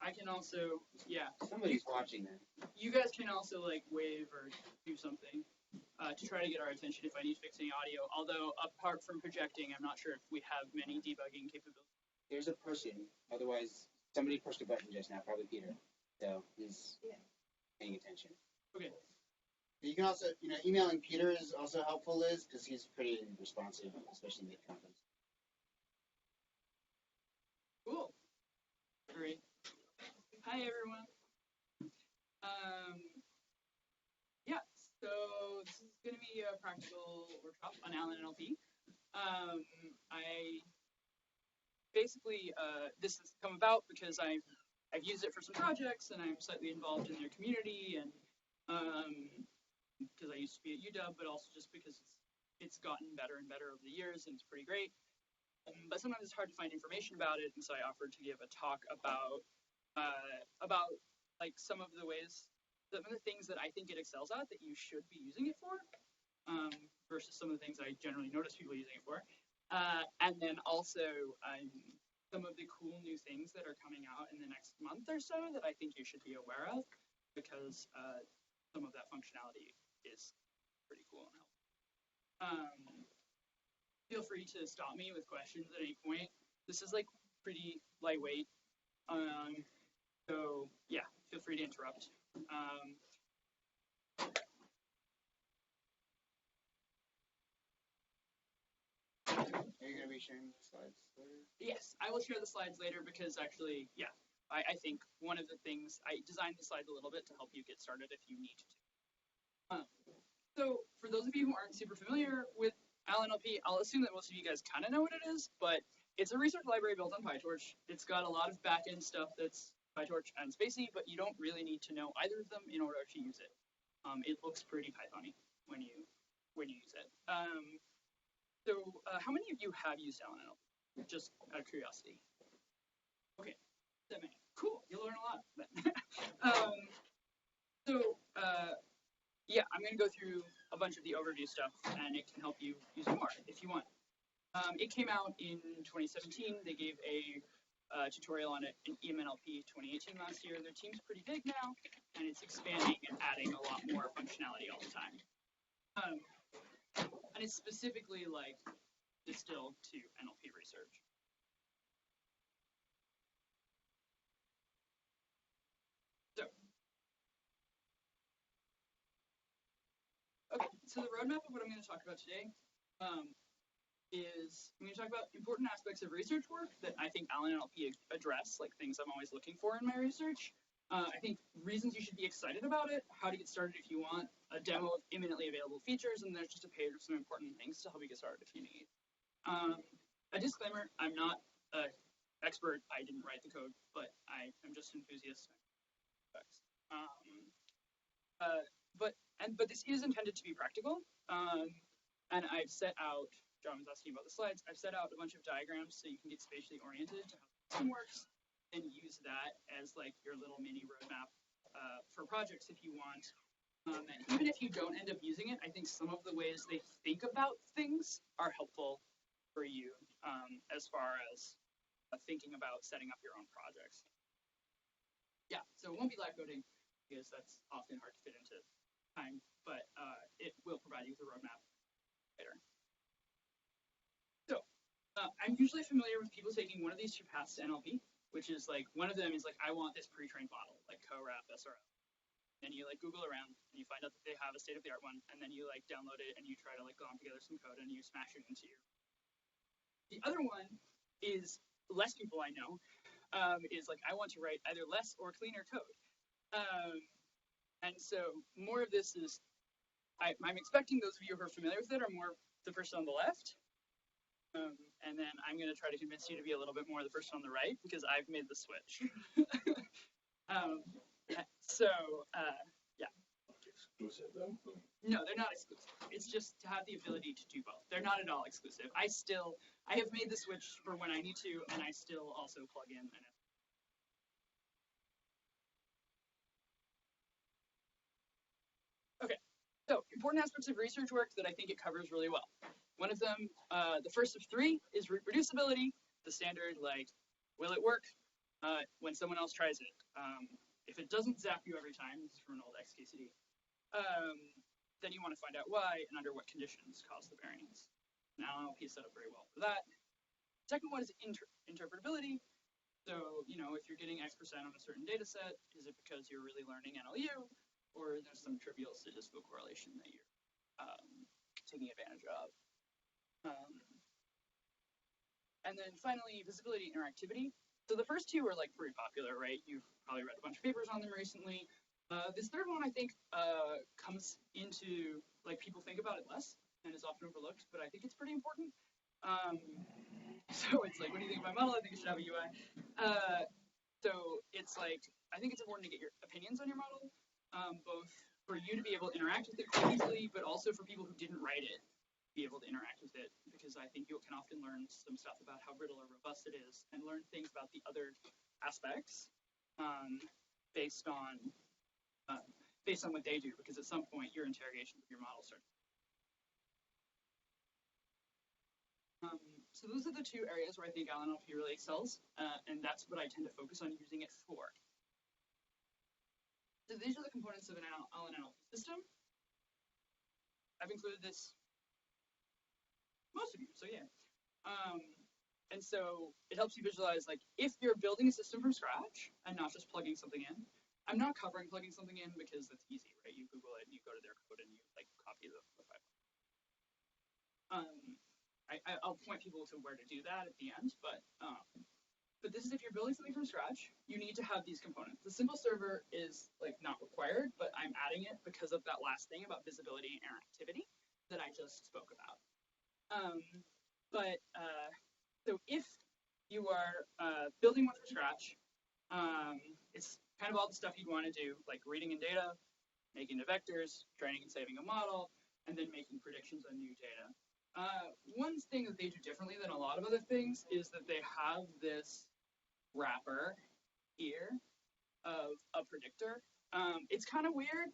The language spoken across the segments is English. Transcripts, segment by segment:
I can also, yeah. Somebody's watching that. You guys can also like wave or do something to try to get our attention if I need to fix any audio. Although apart from projecting, I'm not sure if we have many debugging capabilities. There's a person. Otherwise, somebody pushed a button just now, probably Peter. So he's paying attention. Okay. You can also, emailing Peter is also helpful, Liz, because he's pretty responsive, especially mid-conference. Cool. Great. Hi, everyone. Yeah, so this is going to be a practical workshop on Allennlp. I basically, this has come about because I've used it for some projects and I'm slightly involved in their community, and because I used to be at UW, but also just because it's gotten better and better over the years and it's pretty great. But sometimes it's hard to find information about it, and so I offered to give a talk about like some of the things that I think it excels at that you should be using it for, versus some of the things I generally notice people using it for, and then also some of the cool new things that are coming out in the next month or so that I think you should be aware of, because some of that functionality is pretty cool and helpful. Feel free to stop me with questions at any point. This is like pretty lightweight. So yeah, feel free to interrupt. Are you going to be sharing the slides later? Yes, I will share the slides later because actually, yeah, I think one of the things, I designed the slides a little bit to help you get started if you need to. So for those of you who aren't super familiar with Allennlp, I'll assume that most of you guys kind of know what it is, but it's a research library built on PyTorch. It's got a lot of back-end stuff that's PyTorch and spacey, but you don't really need to know either of them in order to use it. It looks pretty Python-y when you use it. So how many of you have used Allennlp? Just out of curiosity. Okay, that many. Cool, you'll learn a lot then. Yeah, I'm going to go through a bunch of the overview stuff, and it can help you use it more if you want. It came out in 2017. They gave a tutorial on it in EMNLP 2018 last year. Their team's pretty big now, and it's expanding and adding a lot more functionality all the time. And it's specifically like distilled to NLP research. So the roadmap of what I'm going to talk about today is I'm going to talk about important aspects of research work that I think Allennlp address, like things I'm always looking for in my research. I think reasons you should be excited about it, how to get started if you want, a demo of imminently available features, and there's just a page of some important things to help you get started if you need. A disclaimer, I'm not an expert. I didn't write the code, but I am just an enthusiast. But this is intended to be practical, and I've set out, John was asking about the slides, I've set out a bunch of diagrams so you can get spatially oriented to how the system works, and use that as like your little mini roadmap for projects if you want. And even if you don't end up using it, I think some of the ways they think about things are helpful for you as far as thinking about setting up your own projects. Yeah, so it won't be live coding because that's often hard to fit into time, but it will provide you with a roadmap later. So I'm usually familiar with people taking one of these two paths to NLP, which is like, one of them is like, I want this pre-trained model, like CoRAP, SRL. And you like Google around and you find out that they have a state-of-the-art one, and then you like download it and you try to like glom together some code and you smash it into your. The other one is less people I know, is like, I want to write either less or cleaner code. And so more of this is, I'm expecting those of you who are familiar with it are more the person on the left. And then I'm going to try to convince you to be a little bit more the person on the right, because I've made the switch. Yeah. Exclusive though? No, they're not exclusive. It's just to have the ability to do both. They're not at all exclusive. I have made the switch for when I need to, and I still also plug in an. Okay, so important aspects of research work that I think it covers really well. One of them, the first of three, is reproducibility. The standard, like, will it work? when someone else tries it, if it doesn't zap you every time, this is from an old XKCD, then you want to find out why and under what conditions cause the variance. Now Allennlp is set up very well for that. Second one is interpretability. So, if you're getting X% on a certain data set, is it because you're really learning NLU, or there's some trivial statistical correlation that you're taking advantage of? And then finally, visibility and interactivity. So the first two are like pretty popular, right? You've probably read a bunch of papers on them recently. This third one, I think, comes into, like, people think about it less and is often overlooked, but I think it's pretty important. So it's like, what do you think of my model? I think it should have a UI. So it's like, I think it's important to get your opinions on your model, both for you to be able to interact with it quite easily, but also for people who didn't write it, be able to interact with it, because I think you can often learn some stuff about how brittle or robust it is, and learn things about the other aspects based on what they do, because at some point your interrogations of your model start. So those are the two areas where I think Allennlp really excels, and that's what I tend to focus on using it for. So these are the components of an Allennlp system. I've included this, most of you, so yeah. And so it helps you visualize, like, if you're building a system from scratch and not just plugging something in. I'm not covering plugging something in because that's easy, right? You Google it, and you go to their code, and you like copy the file. I'll point people to where to do that at the end, but this is if you're building something from scratch, you need to have these components. The simple server is like not required, but I'm adding it because of that last thing about visibility and interactivity that I just spoke about. So if you are building one from scratch, it's kind of all the stuff you'd want to do, like reading in data, making the vectors, training and saving a model, and then making predictions on new data. One thing that they do differently than a lot of other things is that they have this wrapper here of a predictor. It's kind of weird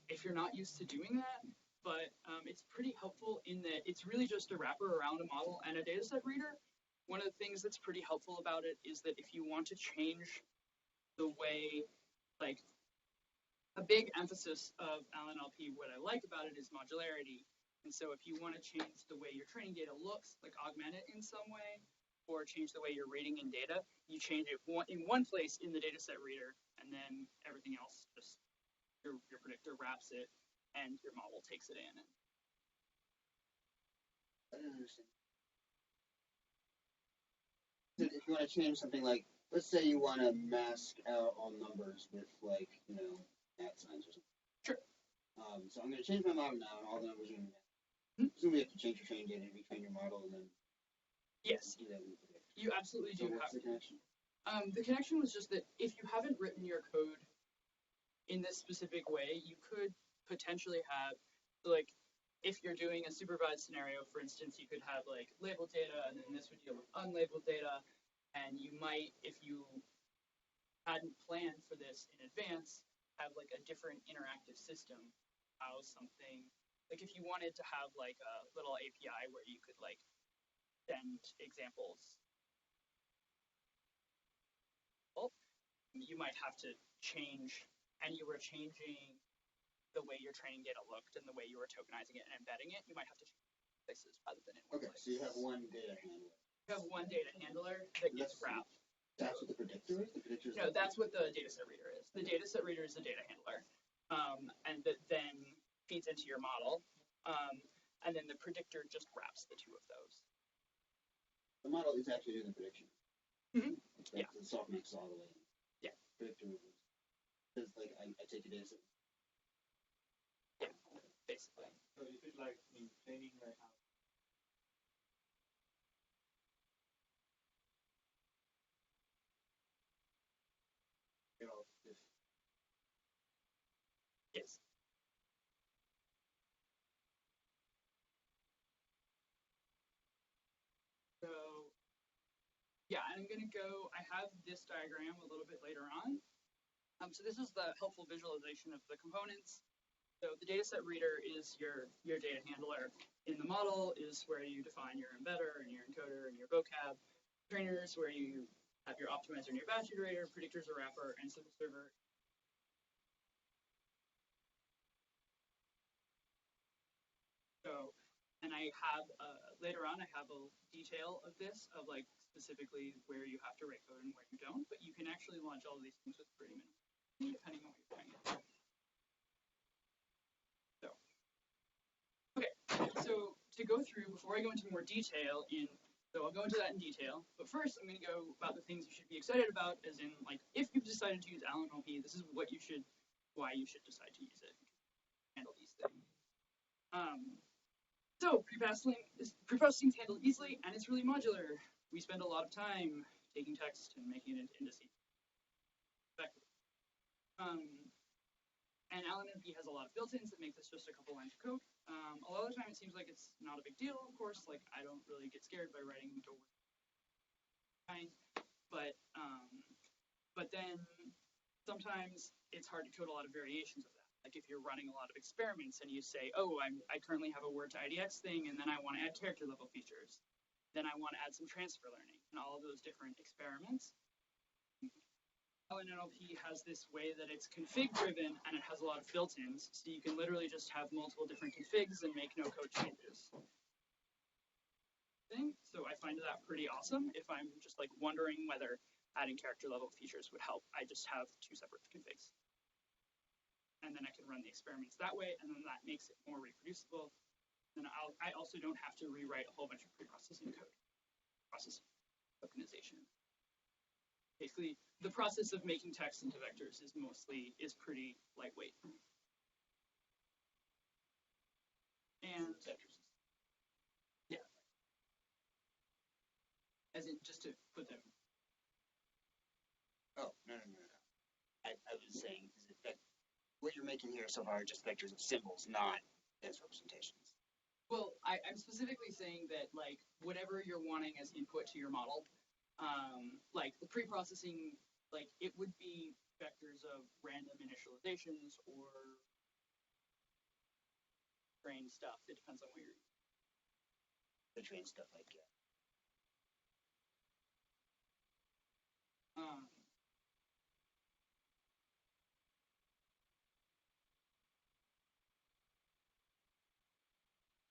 if you're not used to doing that, but it's pretty helpful in that it's really just a wrapper around a model and a dataset reader. One of the things that's pretty helpful about it is that if you want to change the way, like, a big emphasis of Allennlp, what I like about it is modularity. And so if you want to change the way your training data looks, like augment it in some way, or change the way you're reading in data, you change it in one place in the dataset reader, and then everything else, just your predictor wraps it, and your model takes it in. I don't understand. So if you want to change something like, let's say you want to mask out all numbers with, like, at signs or something. Sure. So I'm going to change my model now, and all the numbers are going to be masked. So we have to change your training data, retrain your model, and then yes, do that. You absolutely do. What's the connection? The connection was just that if you haven't written your code in this specific way, you could potentially have, like, if you're doing a supervised scenario, for instance, you could have like labeled data, and then this would deal with unlabeled data, and you might, if you hadn't planned for this in advance, have like a different interactive system. How something, like if you wanted to have like a little API where you could like send examples, you might have to change, and you were changing the way your training data looked and the way you were tokenizing it and embedding it, you might have to change places rather than in one place. So you have one data handler. You have one data handler that gets wrapped. That's what the predictor is? The predictor is no, that's what the dataset reader is. The dataset reader is the data handler, and that then feeds into your model, and then the predictor just wraps the two of those. The model is actually doing the prediction. Mm-hmm. Yeah. The softmax all the way. Yeah. Predictor because like I take a data set. Yeah, basically. So is it like in training I have this? Yes. So yeah, I'm gonna go, I have this diagram a little bit later on. So this is the helpful visualization of the components. So the dataset reader is your data handler. In the model is where you define your embedder and your encoder and your vocab. Trainer is where you have your optimizer and your batch iterator, predictors a wrapper, and simple server. So, and I have, later on, I have a detail of this, of like specifically where you have to write code and where you don't, but you can actually launch all of these things with pretty minimal, depending on what you're doing. So, okay, so to go through, before I go into more detail so I'll go into that in detail, but first I'm gonna go about the things you should be excited about, as in like, if you've decided to use Allennlp, this is why you should decide to use it, handle these things. So pre-processing is handled easily, and it's really modular. We spend a lot of time taking text and making it into indices. And Allennlp has a lot of built-ins that make this just a couple lines of code. A lot of the time it seems like it's not a big deal, of course, like I don't really get scared by writing the kind, but then sometimes it's hard to code a lot of variations of that. Like if you're running a lot of experiments and you say, oh, I currently have a word to IDX thing, and then I want to add character level features. Then I want to add some transfer learning and all of those different experiments. Allennlp has this way that it's config driven and it has a lot of built-ins, so you can literally just have multiple different configs and make no code changes. So I find that pretty awesome. If I'm just like wondering whether adding character level features would help, I just have 2 separate configs. And then I can run the experiments that way, and then that makes it more reproducible. And I also don't have to rewrite a whole bunch of pre-processing code. Process tokenization. Basically, the process of making text into vectors is pretty lightweight. And yeah, as in just to put them. Oh, no. I was saying, that what you're making here so far are just vectors of symbols, not as representations. Well, I'm specifically saying that like whatever you're wanting as input to your model, like the pre-processing, like it would be vectors of random initializations or trained stuff. It depends on what you're using. The trained stuff, like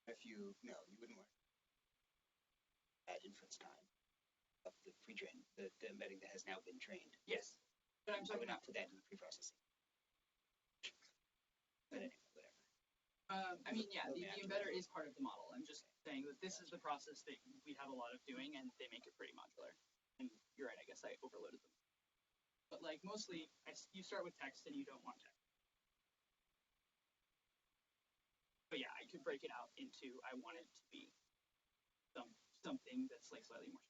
if you wouldn't want add inference time of the pre-trained, the embedding that has now been trained. Yes, but I would not put that in the pre-processing. But anyway, whatever. I mean, yeah, the embedder is part of the model. I'm just saying that this is the process that we have a lot of doing, and they make it pretty modular. And you're right, I guess I overloaded them. But like mostly, you start with text and you don't want text. But yeah, I could break it out into I want it to be something that's like slightly more.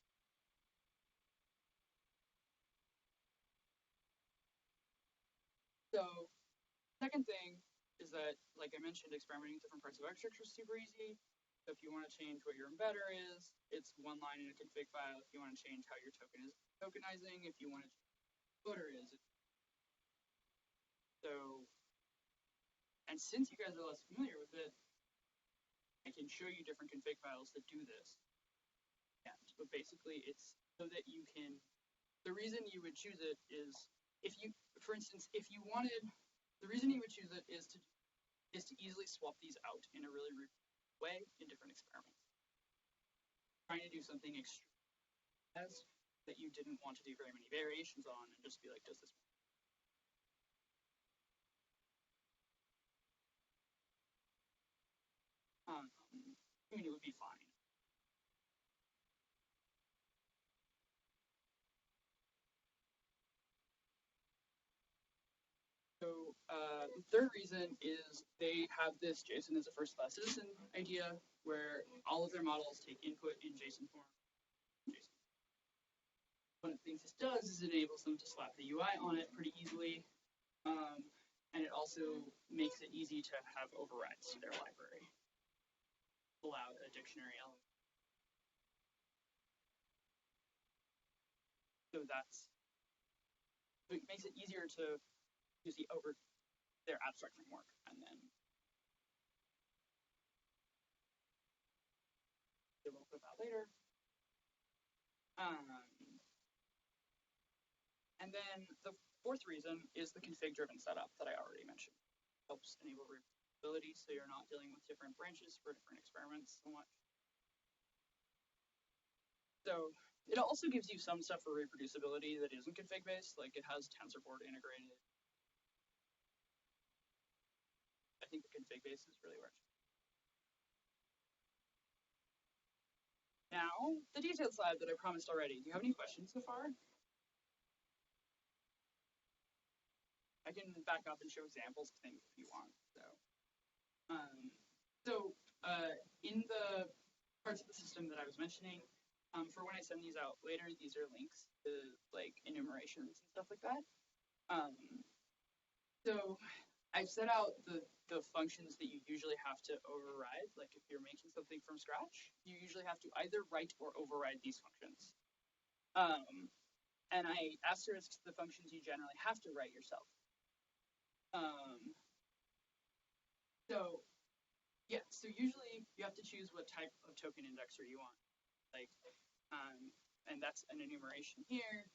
So, second thing is that, like I mentioned, experimenting with different parts of architecture is super easy. So if you want to change what your embedder is, it's one line in a config file. If you want to change how your token is tokenizing, if you want to change what your voter is. So, and since you guys are less familiar with it, I can show you different config files that do this. Yeah, but basically it's so that you can, the reason you would choose it is if you, for instance, if you wanted, the reason you would choose it is to easily swap these out in a really way in different experiments. Trying to do something extreme that you didn't want to do very many variations on and just be like, does this work? I mean, it would be fine. So the third reason is they have this JSON as a first-class citizen idea, where all of their models take input in JSON form. One of the things this does is it enables them to slap the UI on it pretty easily, and it also makes it easy to have overrides to their library. Allow a dictionary element. So it makes it easier to use their abstract framework, and then a little bit about later. And then the fourth reason is the config-driven setup that I already mentioned. Helps enable reproducibility, so you're not dealing with different branches for different experiments so much. So it also gives you some stuff for reproducibility that isn't config-based, like it has TensorBoard integrated. I think the config-based is really where it should. Now, the detailed slide that I promised already. Do you have any questions so far? I can back up and show examples of things if you want. In the parts of the system that I was mentioning, for when I send these out later, these are links to like enumerations and stuff like that. So I've set out the functions that you usually have to override. Like if you're making something from scratch, you usually have to either write or override these functions. And I asterisked the functions you generally have to write yourself. So usually you have to choose what type of token indexer you want. Like, and that's an enumeration here.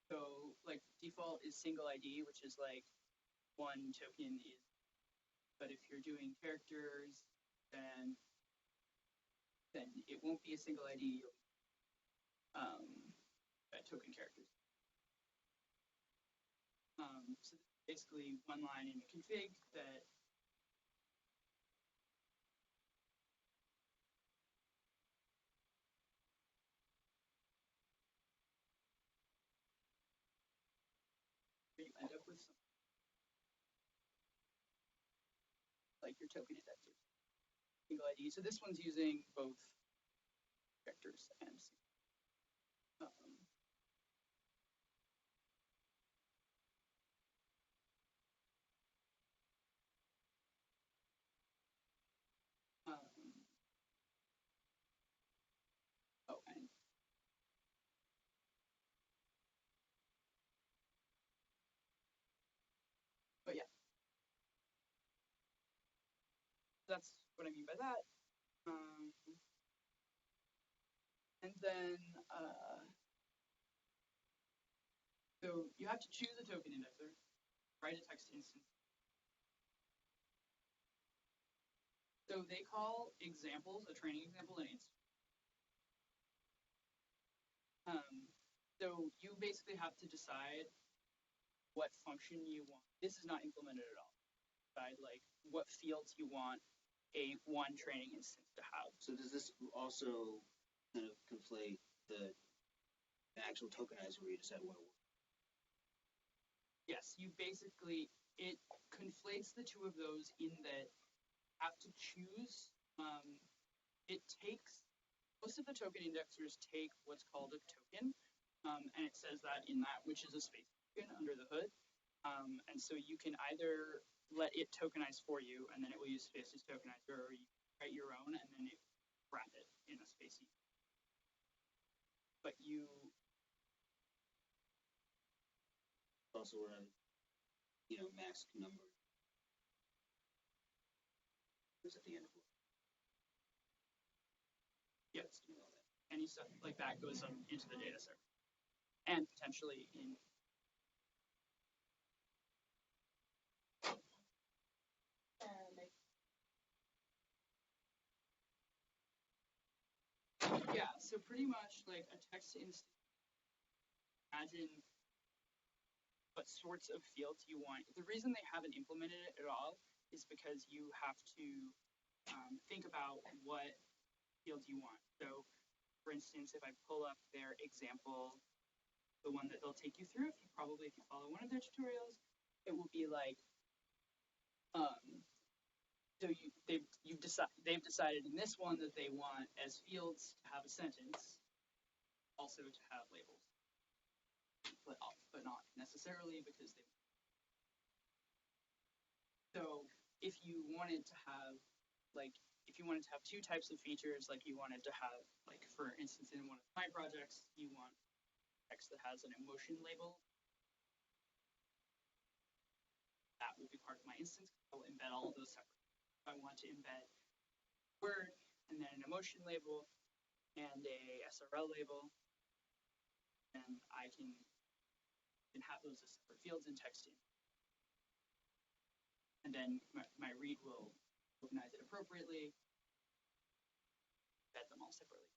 So like default is single ID, which is like one token is, but if you're doing characters, then it won't be a single ID, token characters. So basically one line in a config that you end up with something like your token indexers, single ID. So this one's using both vectors and but yeah, that's what I mean by that. And then, so you have to choose a token indexer, write a text instance. So they call examples, a training example, an instance. So you basically have to decide what function you want. This is not implemented at all. Decide like what fields you want a one training instance to have. So does this also kind of conflate the actual tokenizer where you decide what it was? Yes, you basically, it conflates the two of those in that you have to choose, it takes, most of the token indexers take what's called a token, and it says that in that, which is a space token under the hood. And so you can either let it tokenize for you, and then it will use Space's tokenizer, or you write your own, and then it wrap it in a Spacey. But you Also run, mask number is at the end of it. yes, any stuff like that goes into the data server, and potentially in. Yeah, so pretty much like a text instance, imagine what sorts of fields you want. The reason they haven't implemented it at all is because you have to think about what fields you want. So for instance, if I pull up their example, the one that they'll take you through, if you follow one of their tutorials, it will be like, so they've decided in this one that they want as fields to have a sentence, also to have labels, but not necessarily because they. So if you wanted to have two types of features, like you wanted to have, like for instance, in one of my projects, you want text that has an emotion label. That will be part of my instance. I'll embed all of those separately. If I want to embed word and then an emotion label and a SRL label, then I can can have those as separate fields in texting. And then my read will organize it appropriately, vet them all separately.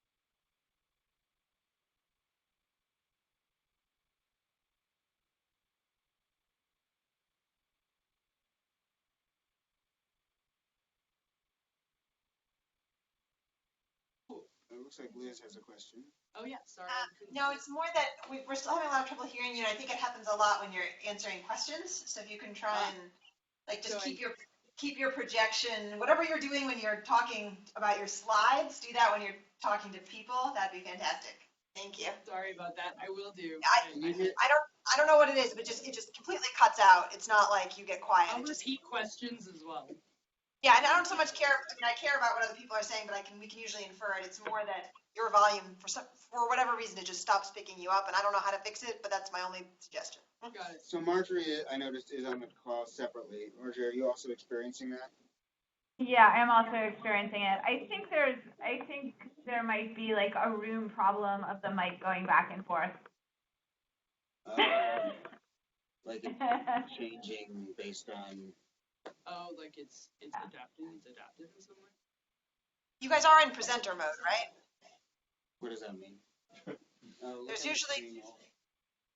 It looks like Liz has a question. Oh yeah, sorry. No, it's more that we're still having a lot of trouble hearing you. And I think it happens a lot when you're answering questions. So if you can try and like just keep your projection, whatever you're doing when you're talking about your slides, do that when you're talking to people. That'd be fantastic. Thank you. Sorry about that. I will do. I don't know what it is, but it just completely cuts out. It's not like you get quiet. I'll repeat questions as well. Yeah, and I don't so much care. I mean, I care about what other people are saying, but we can usually infer it. It's more that your volume, for whatever reason, it just stops picking you up, and I don't know how to fix it, but that's my only suggestion. Got it. So Marjorie, I noticed, is on the call separately. Marjorie, are you also experiencing that? Yeah, I'm also experiencing it. I think there might be like a room problem of the mic going back and forth. Like it's changing based on. Oh, like it's adapting. It's adaptive in some way. You guys are in presenter mode, right? What does that mean? There's usually,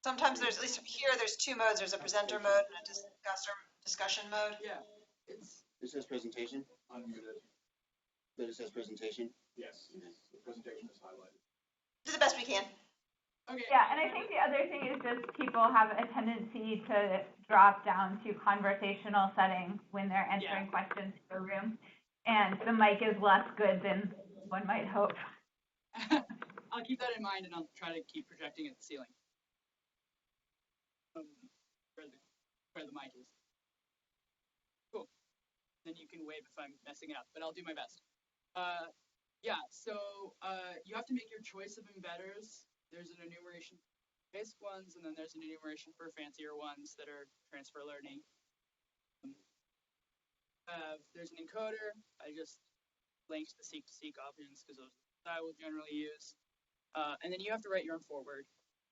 sometimes there's, at least here, there's two modes. There's a presenter mode and a discussion mode. Yeah, It says presentation. Unmuted. But it says presentation. Yes. The presentation is highlighted. Do the best we can. okay. Yeah, and I think the other thing is just people have a tendency to drop down to conversational setting when they're answering questions to the room, and the mic is less good than one might hope. I'll keep that in mind, and I'll try to keep projecting at the ceiling. Where the mic is. Cool. Then you can wave if I'm messing it up, but I'll do my best. Yeah, so you have to make your choice of embedders. There's an enumeration for basic ones, and then there's an enumeration for fancier ones that are transfer learning. There's an encoder. I just linked the seek-to-seek options because those I will generally use. And then you have to write your own forward.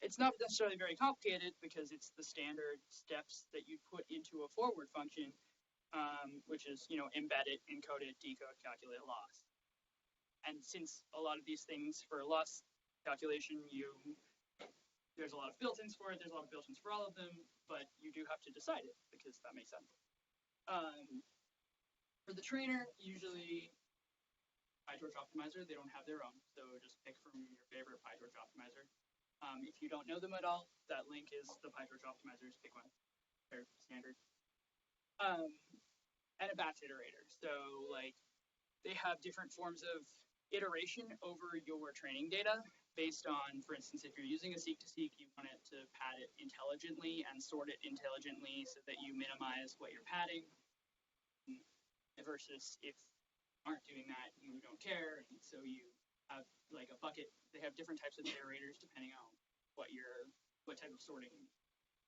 It's not necessarily very complicated because it's the standard steps that you put into a forward function, which is, embed it, encode it, decode, calculate loss. And since a lot of these things for loss calculation, there's a lot of built-ins for it, there's a lot of built-ins for all of them, but you do have to decide it because that makes sense. For the trainer, usually PyTorch optimizer, they don't have their own, so just pick from your favorite PyTorch optimizer. If you don't know them at all, that link is the PyTorch optimizers, pick one, they're standard. And a batch iterator, so like they have different forms of iteration over your training data based on, for instance, if you're using a seek-to-seek, you want it to pad it intelligently and sort it intelligently so that you minimize what you're padding, versus if you aren't doing that, you don't care, and so you have like a bucket. They have different types of iterators depending on what type of sorting.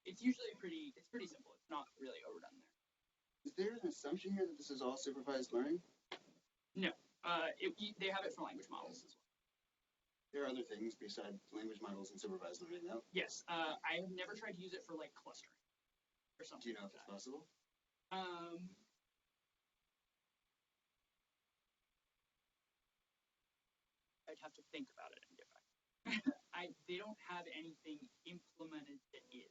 It's usually pretty simple. It's not really overdone there. Is there an assumption here that this is all supervised learning? No. They have it for language models as well. There are other things besides language models and supervised learning, though? Yes. I have never tried to use it for like clustering or something. Do you know if it's possible? I'd have to think about it and get back. They don't have anything implemented that is.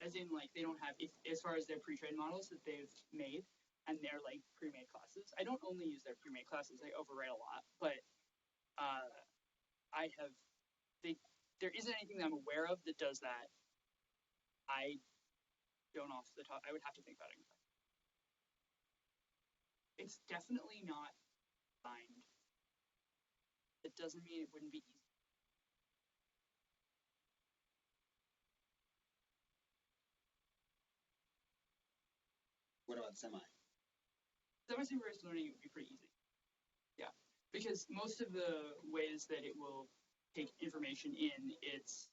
As in, like, they don't have, as far as their pre-trained models that they've made, and they're like pre-made classes. I don't only use their pre-made classes, I overwrite a lot, but there isn't anything that I'm aware of that does that. I don't off the top, I would have to think about it. It's definitely not designed. It doesn't mean it wouldn't be easy. What about semi? Semi-supervised learning would be pretty easy. Yeah, because most of the ways that it will take information in, it's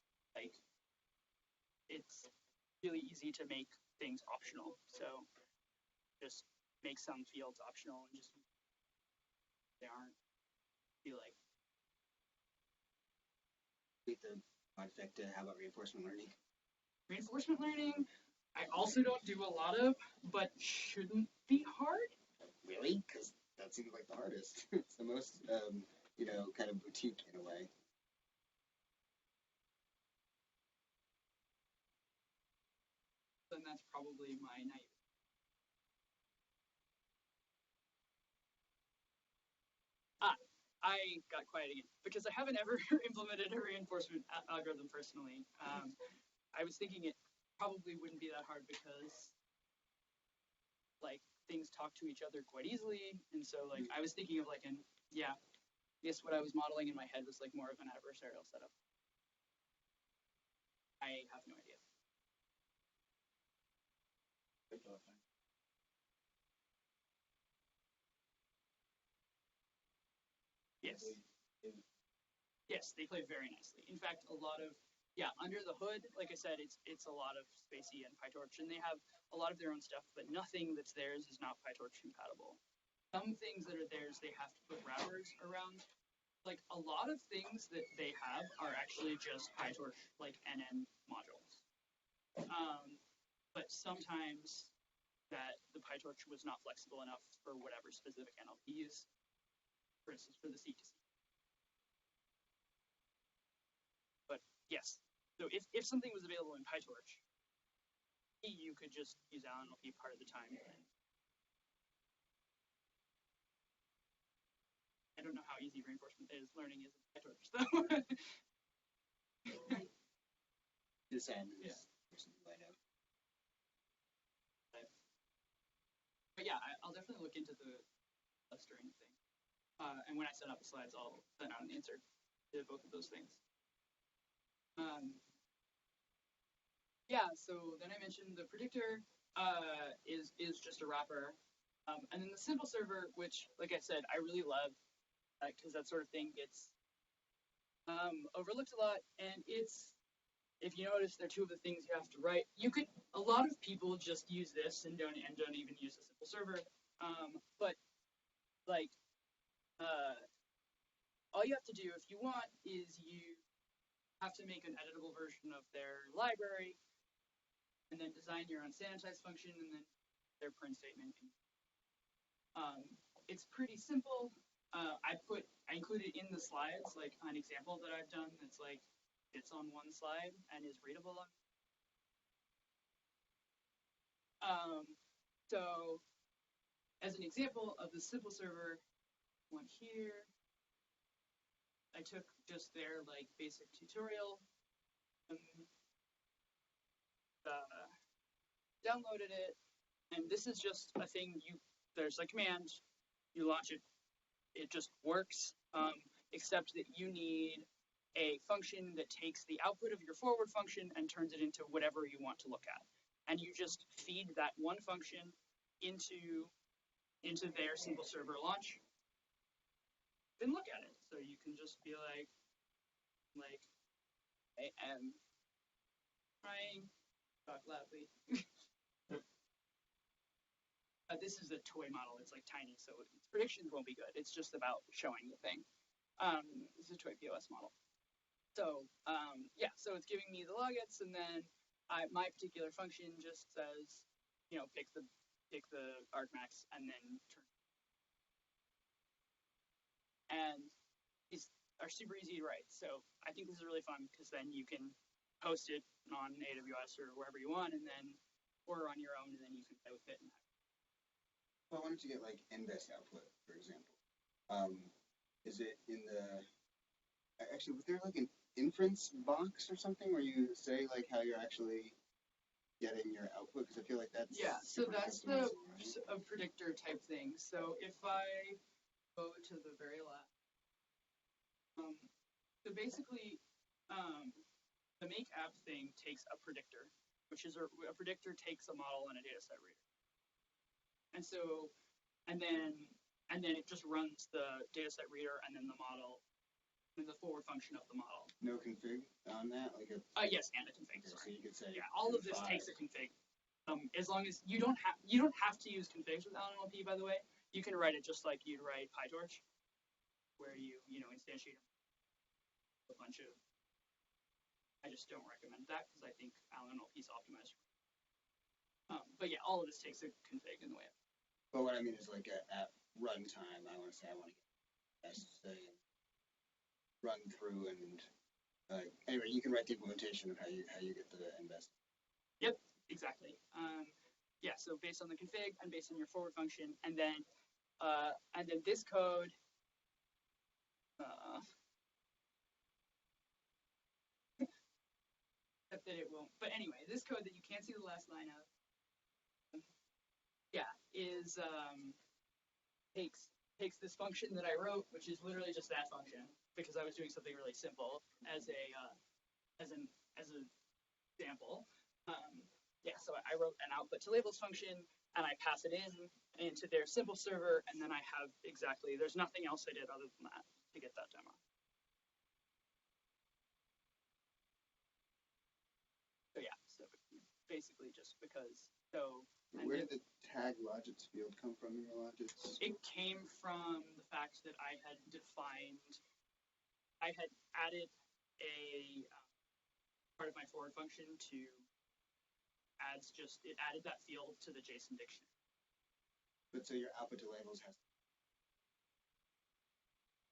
really easy to make things optional. So just make some fields optional and just they aren't be like. The Trifecta. How about reinforcement learning? Reinforcement learning, I also don't do a lot of, but shouldn't be hard. Really? Because that seems like the hardest. It's the most, kind of boutique in a way. Then that's probably my naive. I got quiet again because I haven't ever implemented a reinforcement algorithm personally. I was thinking it probably wouldn't be that hard because like things talk to each other quite easily, and so like I was thinking of like yes, what I was modeling in my head was like more of an adversarial setup. I have no idea. Yes. Yes, they play very nicely. In fact, a lot of, under the hood, like I said, it's a lot of Spacey and PyTorch, and they have a lot of their own stuff, but nothing that's theirs is not PyTorch compatible. Some things that are theirs, they have to put wrappers around. Like, a lot of things that they have are actually just PyTorch, like, NN modules. But sometimes that the PyTorch was not flexible enough for whatever specific NLPs, for instance, for the C2C. But yes, so if something was available in PyTorch, you could just use Allennlp part of the time. I don't know how easy reinforcement learning is in PyTorch, though. This end Yeah. is something I know. But yeah, I'll definitely look into the clustering thing. And when I set up the slides, I'll send out an answer to both of those things. So then I mentioned the predictor is just a wrapper. And then the simple server, which, like I said, I really love because that sort of thing gets overlooked a lot. And it's, if you notice, they're two of the things you have to write. A lot of people just use this and don't even use the simple server. But like, all you have to do if you want is you have to make an editable version of their library and then design your own sanitize function and then their print statement. It's pretty simple. I included in the slides like an example that I've done that's like it's on one slide and is readable on. So as an example of the simple server one here, I took just their like basic tutorial, downloaded it, and this is just a thing there's a command, you launch it, it just works, except that you need a function that takes the output of your forward function and turns it into whatever you want to look at. And you just feed that one function into their simple server launch, then look at it. So you can just be like, I am trying, talk loudly. This is a toy model, it's like tiny, so its predictions won't be good. It's just about showing the thing. This is a toy POS model. So so it's giving me the logits, and then my particular function just says, pick the argmax and then turn. And these are super easy to write. So I think this is really fun because then you can host it on AWS or wherever you want, and then or on your own, and then you can play with it. Well, I wanted to get like NBEST output, for example. Is it in the? Actually, was there like an inference box or something where you say like how you're actually getting your output? Because I feel like that's so that's a predictor type thing. So if I go to the very last, so basically, the make app thing takes a predictor, which is a predictor takes a model and a dataset reader. And so, and then it just runs the dataset reader and then the model, and the forward function of the model. No config on that, like a. Yes, and a config. Okay, so you could say. Yeah, all of this takes a config. As long as you don't have to use configs with Allennlp, by the way. You can write it just like you'd write PyTorch, where you instantiate a bunch of I just don't recommend that because I think Allennlp is optimized. But yeah, all of this takes a config in the way. But what I mean is like at runtime, I want to say I want to get SSA and run through and anyway, you can write the implementation of how you get the invest. Yep, exactly. Yeah, so based on the config and based on your forward function, and then this code. Except that it won't. But anyway, this code that you can't see the last line of, is takes this function that I wrote, which is literally just that function, because I was doing something really simple as an example. So I wrote an output to labels function, and I pass it into their simple server, and then I have exactly. There's nothing else I did other than that to get that demo. So yeah, so basically just because. Where did the tag logits field come from in your logits? It came from the fact that I had added a part of my forward function to it added that field to the JSON dictionary. But so your output to labels has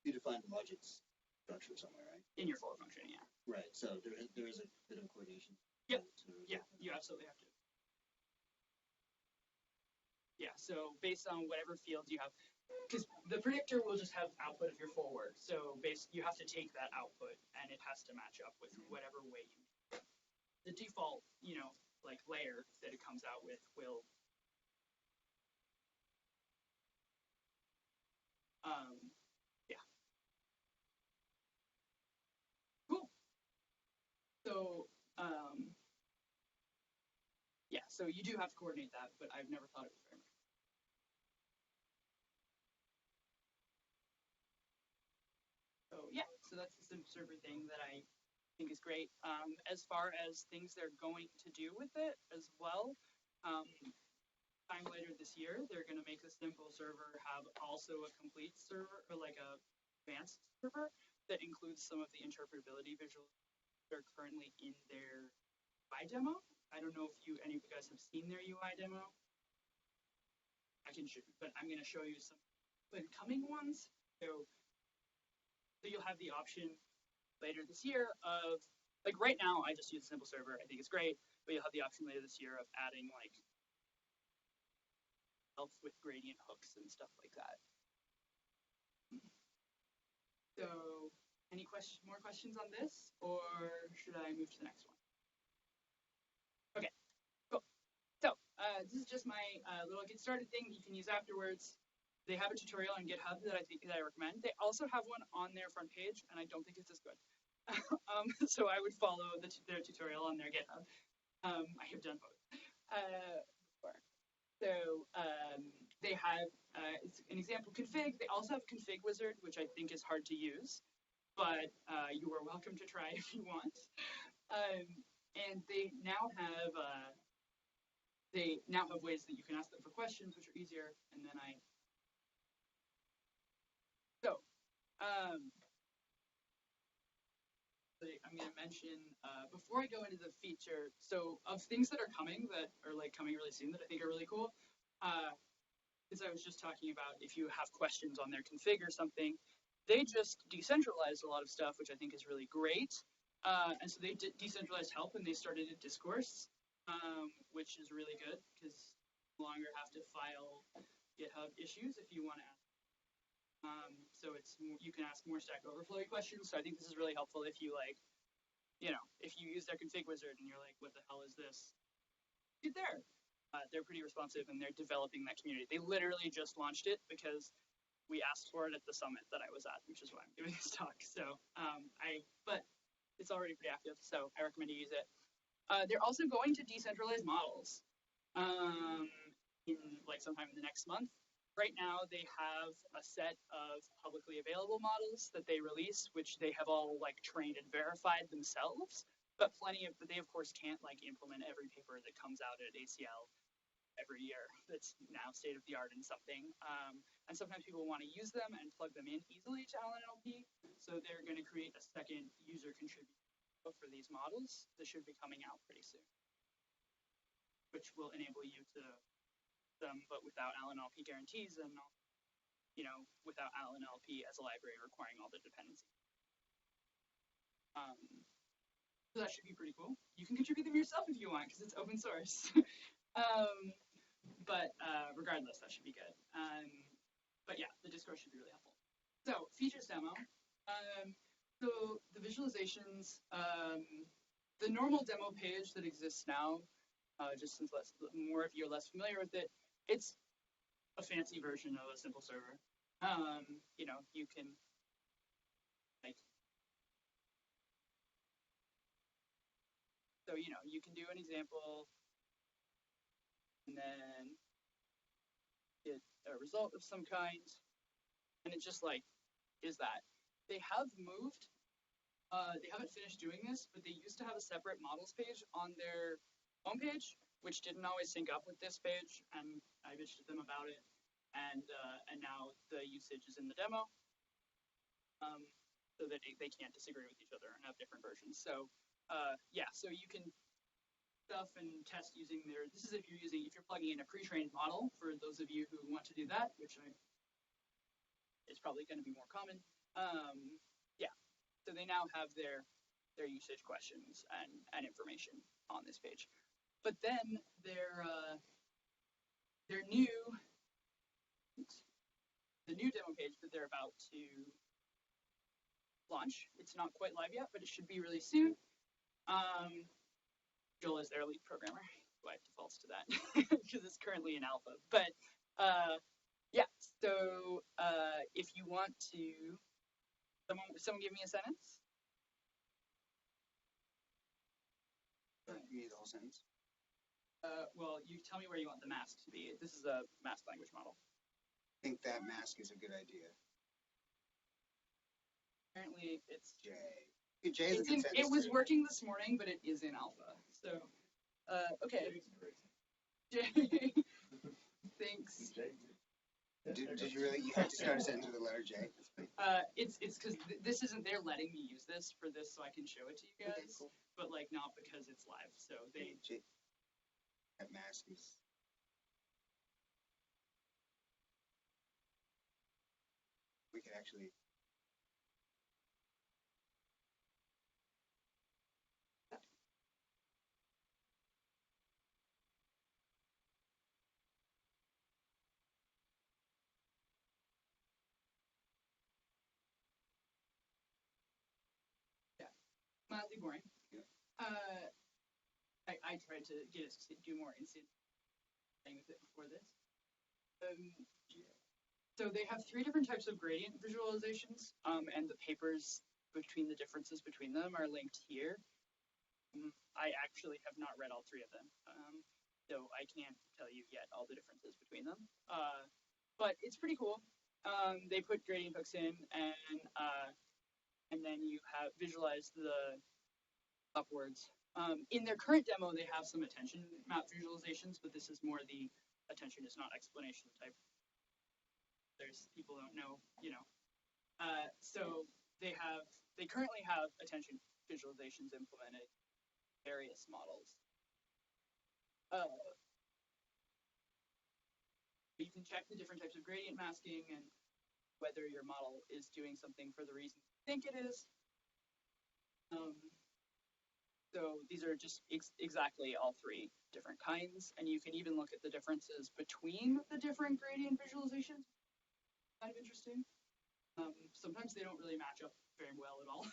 you define the logits structure somewhere, right? In your forward function, yeah. Right. So there is a bit of coordination. Yep. Yeah, you absolutely have to. Yeah, so based on whatever fields you have, because the predictor will just have output of your forward. So you have to take that output and it has to match up with whatever way you need. The default, like layer that it comes out with will. Yeah. Cool. So, so you do have to coordinate that, but I've never thought it was very much. So yeah, so that's the simple server thing that I think is great. As far as things they're going to do with it as well, time later this year, they're going to make the simple server have also a complete server or like a advanced server that includes some of the interpretability visuals that are currently in their UI demo. I don't know if any of you guys have seen their UI demo. I can show you, but I'm going to show you some incoming ones. So you'll have the option later this year of, like right now, I just use a simple server. I think it's great, but you'll have the option later this year of adding like help with gradient hooks and stuff like that. So any more questions on this, or should I move to the next one? Okay, cool. So this is just my little get started thing you can use afterwards. They have a tutorial on GitHub that I recommend. They also have one on their front page, and I don't think it's as good. So I would follow their tutorial on their GitHub. I have done both before. So they have it's an example config. They also have a config wizard, which I think is hard to use, but you are welcome to try if you want. And they now have ways that you can ask them for questions, which are easier. And then I'm going to mention, before I go into the feature, so of things that are coming that are like coming really soon that I think are really cool, as I was just talking about, if you have questions on their config or something, they just decentralized a lot of stuff, which I think is really great. And so they decentralized help and they started a discourse, which is really good because you no longer have to file GitHub issues if you want to ask. So you can ask more Stack Overflow questions. So I think this is really helpful if you if you use their config wizard and you're like, what the hell is this? Get there. They're pretty responsive and they're developing that community. They literally just launched it because we asked for it at the summit that I was at, which is why I'm giving this talk. So but it's already pretty active, so I recommend you use it. They're also going to decentralize models in like sometime in the next month. Right now, they have a set of publicly available models that they release, which they have all like trained and verified themselves. But they of course can't like implement every paper that comes out at ACL every year that's now state of the art in something. And sometimes people want to use them and plug them in easily to Allennlp. So they're going to create a second user contributed for these models. This should be coming out pretty soon, which will enable you to them, but without Allennlp guarantees and, you know, without Allennlp as a library requiring all the dependencies. So that should be pretty cool. You can contribute them yourself if you want, because it's open source. But regardless, that should be good. But yeah, the Discord should be really helpful. So features demo. So the visualizations, the normal demo page that exists now, just since more of you are less familiar with it, it's a fancy version of a simple server. You know, you can like, so you know, you can do an example and then get a result of some kind, and it just like is that. They have moved. They haven't finished doing this, but they used to have a separate models page on their homepage, which didn't always sync up with this page, and I bitched at them about it. And now the usage is in the demo, so that they can't disagree with each other and have different versions. So yeah, so you can stuff and test using their. This is if you're plugging in a pre-trained model. For those of you who want to do that, which it's probably going to be more common. Yeah. So they now have their usage questions and information on this page. But then their new demo page that they're about to launch. It's not quite live yet, but it should be really soon. Joel is their lead programmer, so I defaults to that because it's currently in alpha. But yeah, so if you want to, someone give me a sentence. Give me the whole sentence. Well, you tell me where you want the mask to be. This is a mask language model. I think that mask is a good idea. Apparently, it's J. J is a good sentence. It was working this morning, but it is in alpha. So, okay. J. Thanks. Did you really? You have to start a sentence with the letter J. It's because this isn't. They're letting me use this for this, so I can show it to you guys. Okay, cool. But like not because it's live. So they. J. That mask is. We could actually. Mildly boring. Yeah. I tried to get it to do more instant thing with it before this. So they have 3 different types of gradient visualizations, and the papers between the differences between them are linked here. I actually have not read all 3 of them, so I can't tell you yet all the differences between them. But it's pretty cool. They put gradient hooks in, and then you have visualized the upwards. In their current demo, they have some attention map visualizations, but this is more the attention is not explanation type. There's people don't know, you know. So they currently have attention visualizations implemented in various models. You can check the different types of gradient masking and whether your model is doing something for the reason you think it is. So these are just exactly all 3 different kinds, and you can even look at the differences between the different gradient visualizations. Kind of interesting. Sometimes they don't really match up very well at all.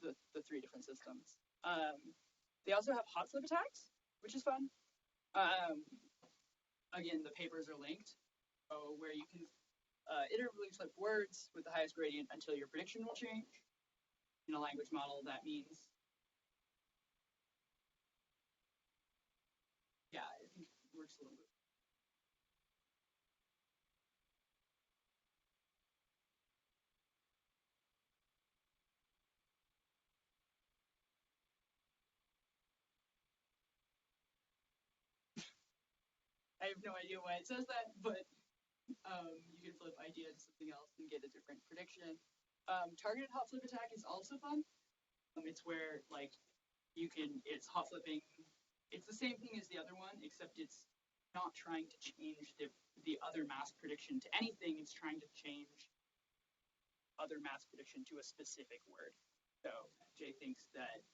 the 3 different systems. They also have hot flip attacks, which is fun. Again, the papers are linked, so where you can iteratively flip words with the highest gradient until your prediction will change. In a language model, that means, yeah, I think it works a little bit. I have no idea why it says that, but you can flip idea to something else and get a different prediction. Targeted hot flip attack is also fun. It's where like it's hot flipping. It's the same thing as the other one, except it's not trying to change the other mask prediction to anything. It's trying to change other mask prediction to a specific word. So Jay thinks that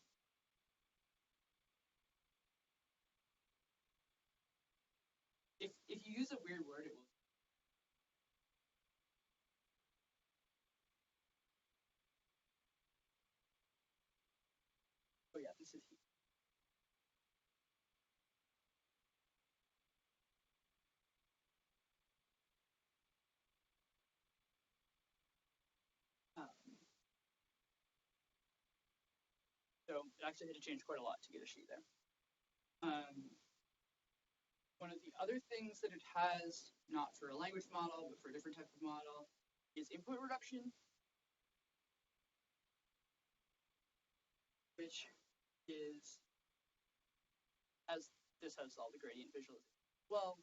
if you use a weird word, it will. Oh yeah, this is. So it actually had to change quite a lot to get a sheet there. One of the other things that it has, not for a language model, but for a different type of model, is input reduction, which is, this has all the gradient visualization. Well,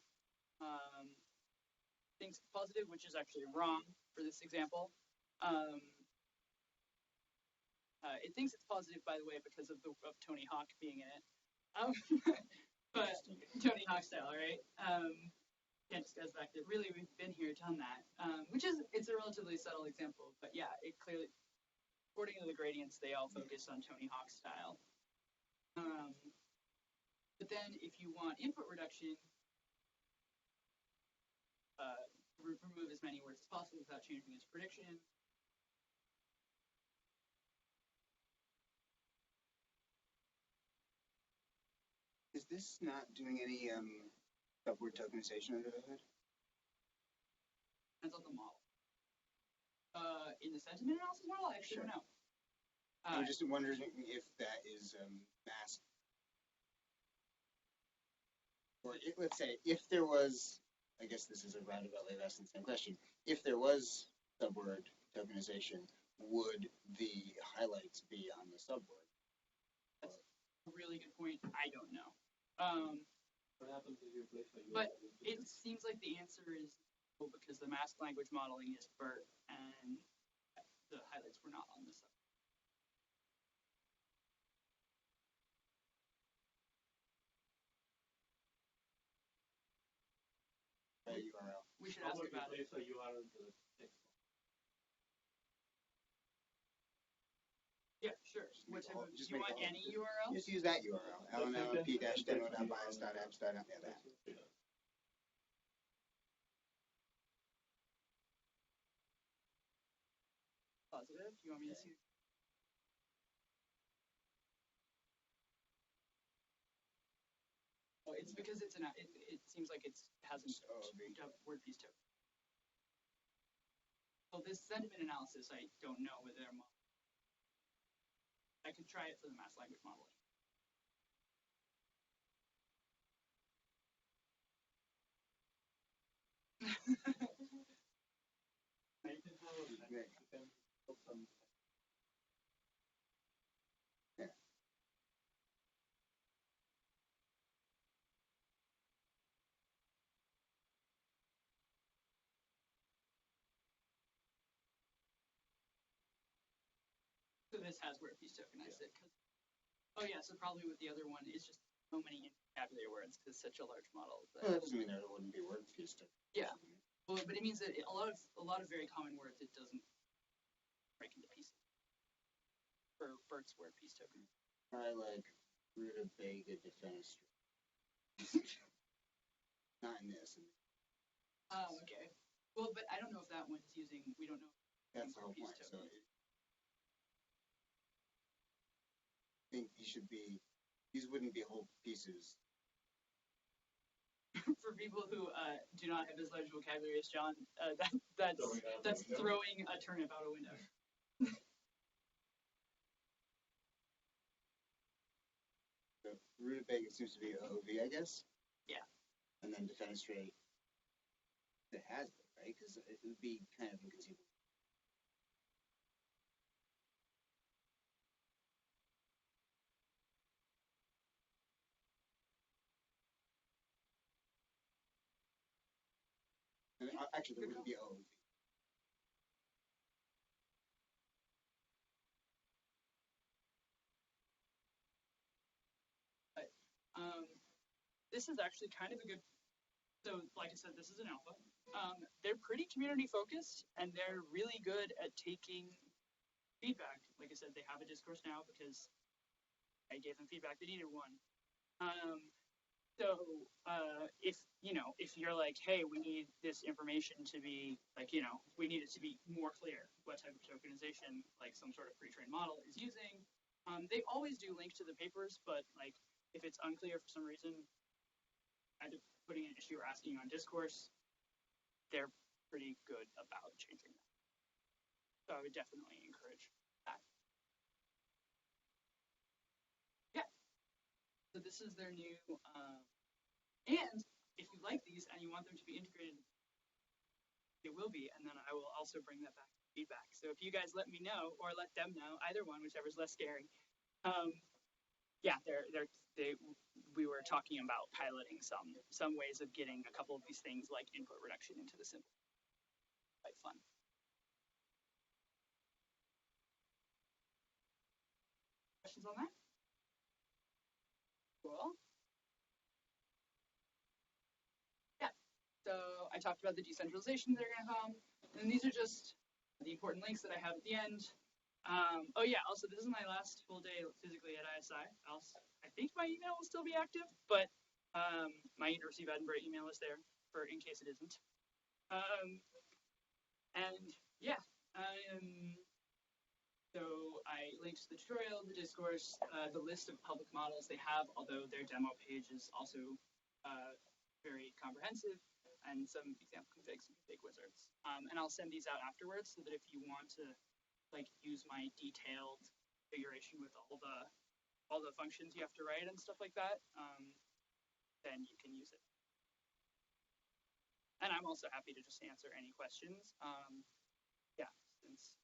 thinks it's positive, which is actually wrong for this example. It thinks it's positive, by the way, because of Tony Hawk being in it. But Tony Hawk style, right? Can't discuss back that really we've been here, done that. It's a relatively subtle example, but yeah, it clearly, according to the gradients, they all focus on Tony Hawk style. But then if you want input reduction, remove as many words as possible without changing its prediction. Is this not doing any subword tokenization under the hood? Depends on the model. In the sentiment analysis model, I actually don't know. I'm just wondering if that is masked. Or let's say, if there was, I guess this is a roundabout way of asking the same question. If there was subword tokenization, would the highlights be on the subword? That's a really good point. I don't know. What happens if you replace a But it seems like the answer is no, because the masked language modeling is BERT and the highlights were not on the subword. URL. We should ask about it. Replace a URL to the text. Yeah, sure. What type of, do you want any URL? Just use that URL. Allennlp-demo.bias.apps. Yeah, that. Positive. You want me to see? Oh, it's because it's it seems like it hasn't word piece token. Well, this sentiment analysis, I don't know whether they're model. I could try it for the mass language modeling. Yeah. So this has word piece tokenized it. Oh yeah, so probably with the other one, it's just so many vocabulary words because it's such a large model. Well, that doesn't mean that it wouldn't be word piece token. Yeah. Well, but it means that a lot of very common words it doesn't break into pieces. For BERT's word piece token. Try like rutabaga defenestration. Not in this. Oh, okay. Well, but I don't know if that one's using. We don't know. That's the whole point. So I think these wouldn't be whole pieces. For people who do not have as large vocabulary as John, that's throwing a turnip out a window. So rutabaga seems to be OV, I guess. Yeah. And then defenestrate. It has it, right? Because it would be kind of inconceivable. And actually, there wouldn't be OV. This is actually kind of a good, so like I said, this is an alpha. They're pretty community focused and they're really good at taking feedback. Like I said, they have a discourse now because I gave them feedback. They needed one. If you're like, hey, we need this information to be like, we need it to be more clear what type of tokenization, like some sort of pre-trained model is using. They always do link to the papers, but like if it's unclear for some reason, either putting an issue or asking on discourse, they're pretty good about changing that. So I would definitely encourage that. Yeah. So this is their new, and if you like these and you want them to be integrated, it will be, and then I will also bring that back to feedback. So if you guys let me know or let them know, either one, whichever's less scary. Yeah, we were talking about piloting some ways of getting a couple of these things like input reduction into the symbol. Quite fun. Questions on that? Cool. Yeah. So I talked about the decentralization that are going to come, and these are just the important links that I have at the end. Oh yeah, also this is my last full day physically at ISI. I think my email will still be active, but my University of Edinburgh email is there for in case it isn't. And yeah, so I linked the tutorial, the discourse, the list of public models they have, although their demo page is also very comprehensive, and some example configs and config wizards. And I'll send these out afterwards so that if you want to like use my detailed configuration with all the functions you have to write and stuff like that, then you can use it. And I'm also happy to just answer any questions. Yeah, since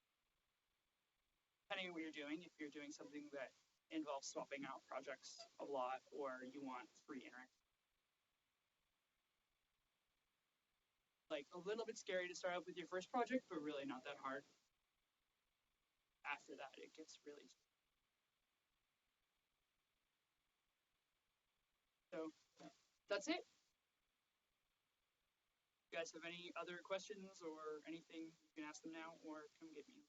depending on what you're doing, if you're doing something that involves swapping out projects a lot or you want free interaction. Like a little bit scary to start out with your first project, but really not that hard. After that, it gets really. So that's it. You guys have any other questions or anything, you can ask them now or come get me.